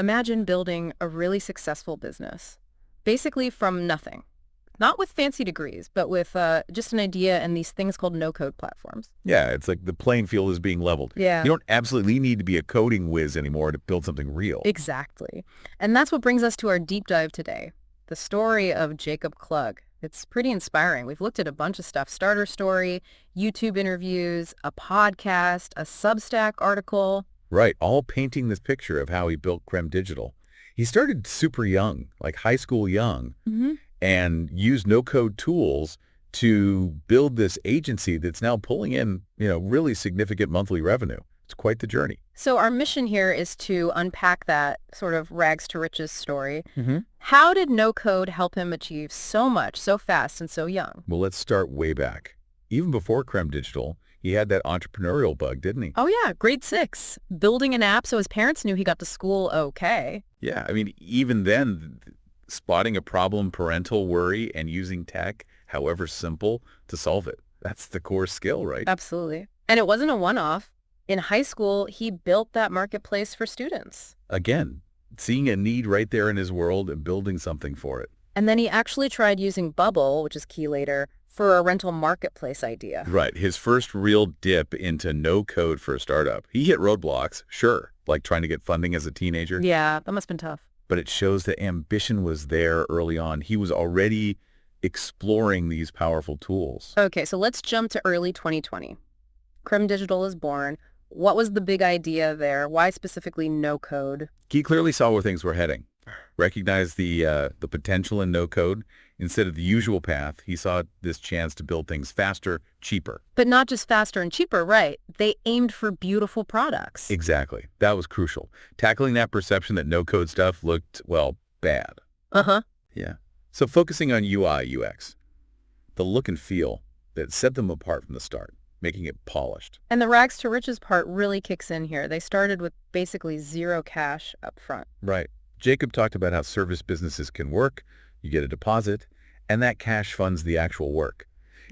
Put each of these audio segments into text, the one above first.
Imagine building a really successful business, basically from nothing. Not with fancy degrees, but with just an idea and these things called no-code platforms. Yeah, it's like the playing field is being leveled. Yeah, You don't absolutely need to be a coding whiz anymore to build something real. exactly. And that's what brings us to our deep dive today, the story of Jacob Klug. It's pretty inspiring. We've looked at a bunch of stuff, starter story, YouTube interviews, a podcast, a Substack article. Right, all painting this picture of how he built Creme Digital. He started super young, like high school young, Hmm. and used no-code tools to build this agency that's now pulling in, really significant monthly revenue. It's quite the journey. So our mission here is to unpack that sort of rags to riches story. Mm-hmm. How did no code help him achieve so much so fast and so young? Well, let's start way back. Even before Creme Digital, he had that entrepreneurial bug, didn't he? Oh yeah, grade 6, building an app so his parents knew he got to school okay. Yeah, I mean, even then, spotting a problem, parental worry, and using tech, however simple, to solve it. That's the core skill, right? Absolutely. And it wasn't a one-off. In high school, he built that marketplace for students. Again, seeing a need right there in his world and building something for it. And then he actually tried using Bubble, which is key later, for a rental marketplace idea. Right, his first real dip into no code for a startup. He hit roadblocks, sure, like trying to get funding as a teenager. Yeah, that must have been tough. But it shows that ambition was there early on. He was already exploring these powerful tools. Okay, so let's jump to early 2020. Creme Digital is born. What was the big idea there? Why specifically no code? He clearly saw where things were heading, recognized the potential in no code. Instead of the usual path, he saw this chance to build things faster, cheaper. But not just faster and cheaper, right? They aimed for beautiful products. Exactly. That was crucial. Tackling that perception that no code stuff looked, well, bad. Uh-huh. Yeah. So focusing on UI, UX, the look and feel that set them apart from the start, making it polished. And the rags to riches part really kicks in here. They started with basically zero cash up front. Right. Jacob talked about how service businesses can work. You get a deposit, and that cash funds the actual work.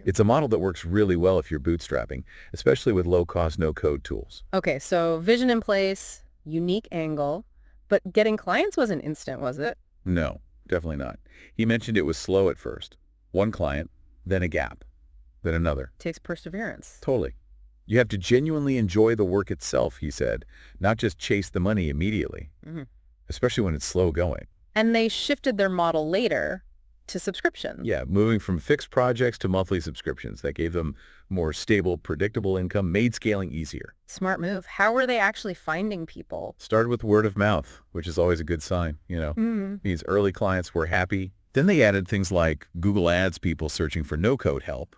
It's a model that works really well if you're bootstrapping, especially with low-cost, no-code tools. Okay, so vision in place, unique angle, but getting clients wasn't instant, was it? No, definitely not. He mentioned it was slow at first. One client, then a gap, then another. Takes perseverance. Totally. You have to genuinely enjoy the work itself, he said, not just chase the money immediately, especially when it's slow going. And they shifted their model later to subscription. Yeah, moving from fixed projects to monthly subscriptions. That gave them more stable, predictable income, made scaling easier. Smart move. How were they actually finding people? Started with word of mouth, which is always a good sign, These early clients were happy. Then they added things like Google Ads people searching for no-code help.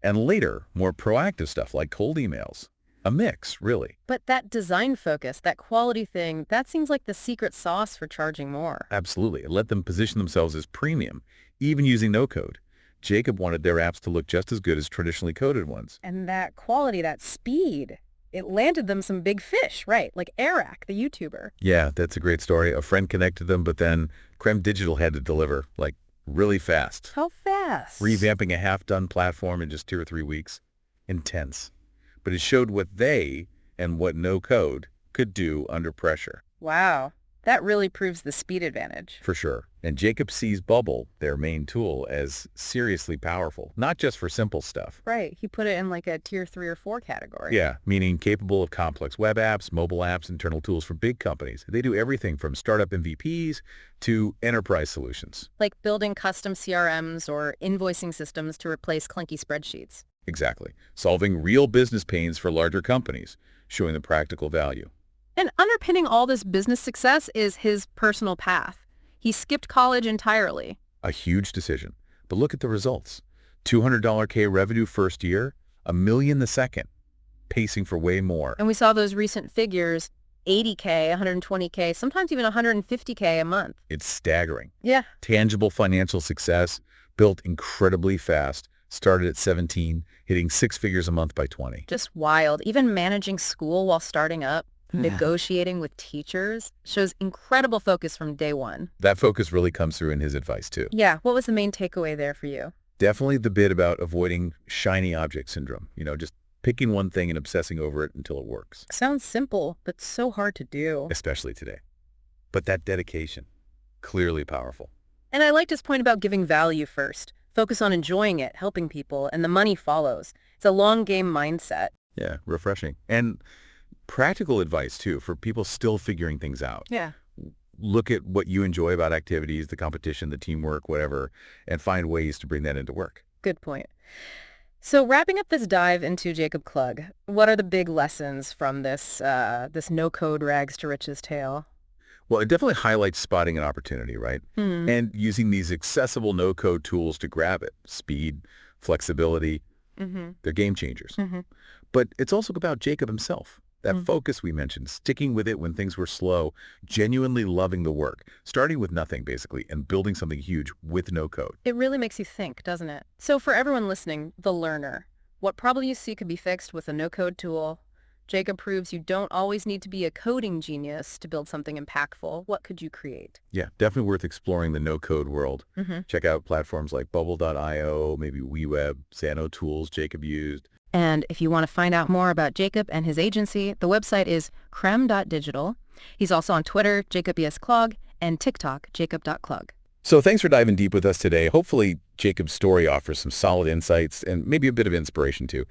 And later, more proactive stuff like cold emails. A mix, really. But that design focus, that quality thing, that seems like the secret sauce for charging more. Absolutely. It let them position themselves as premium, even using no-code. Jacob wanted their apps to look just as good as traditionally coded ones. And that quality, that speed, it landed them some big fish, right? Like Eric, the YouTuber. Yeah, that's a great story. A friend connected them, but then Creme Digital had to deliver, like, really fast. How fast? Revamping a half-done platform in just 2 or 3 weeks. Intense. But it showed what they and what no code could do under pressure. Wow. That really proves the speed advantage. For sure. And Jacob sees Bubble, their main tool, as seriously powerful, not just for simple stuff. Right. He put it in like a tier 3 or 4 category. Yeah, meaning capable of complex web apps, mobile apps, internal tools for big companies. They do everything from startup MVPs to enterprise solutions. Like building custom CRMs or invoicing systems to replace clunky spreadsheets. Exactly. Solving real business pains for larger companies, showing the practical value. And underpinning all this business success is his personal path. He skipped college entirely. A huge decision. But look at the results. $200K revenue first year, $1 million the second, pacing for way more. And we saw those recent figures, 80K, 120K, sometimes even 150K a month. It's staggering. Yeah. Tangible financial success, built incredibly fast, started at 17, hitting 6 figures a month by 20. Just wild. Even managing school while starting up, negotiating with teachers, shows incredible focus from day one. That focus really comes through in his advice, too. Yeah. What was the main takeaway there for you? Definitely the bit about avoiding shiny object syndrome, just picking one thing and obsessing over it until it works. Sounds simple, but so hard to do. Especially today. But that dedication, clearly powerful. And I liked his point about giving value first. Focus on enjoying it, helping people, and the money follows. It's a long game mindset. Yeah, refreshing. And practical advice, too, for people still figuring things out. Yeah. Look at what you enjoy about activities, the competition, the teamwork, whatever, and find ways to bring that into work. Good point. So wrapping up this dive into Jacob Klug, what are the big lessons from this no-code rags to riches tale? Well, it definitely highlights spotting an opportunity, right? And using these accessible no-code tools to grab it. Speed, flexibility, they're game changers. But it's also about Jacob himself. That focus we mentioned, sticking with it when things were slow, genuinely loving the work, starting with nothing, basically, and building something huge with no code. It really makes you think, doesn't it? So for everyone listening, the learner, what problem you see could be fixed with a no-code tool. Jacob proves you don't always need to be a coding genius to build something impactful. What could you create? Yeah, definitely worth exploring the no-code world. Check out platforms like Bubble.io, maybe WeWeb, Xano tools Jacob used. And if you want to find out more about Jacob and his agency, the website is creme.digital. He's also on Twitter, Jacob Klug, and TikTok, Jacob.Klug. So thanks for diving deep with us today. Hopefully, Jacob's story offers some solid insights and maybe a bit of inspiration, too.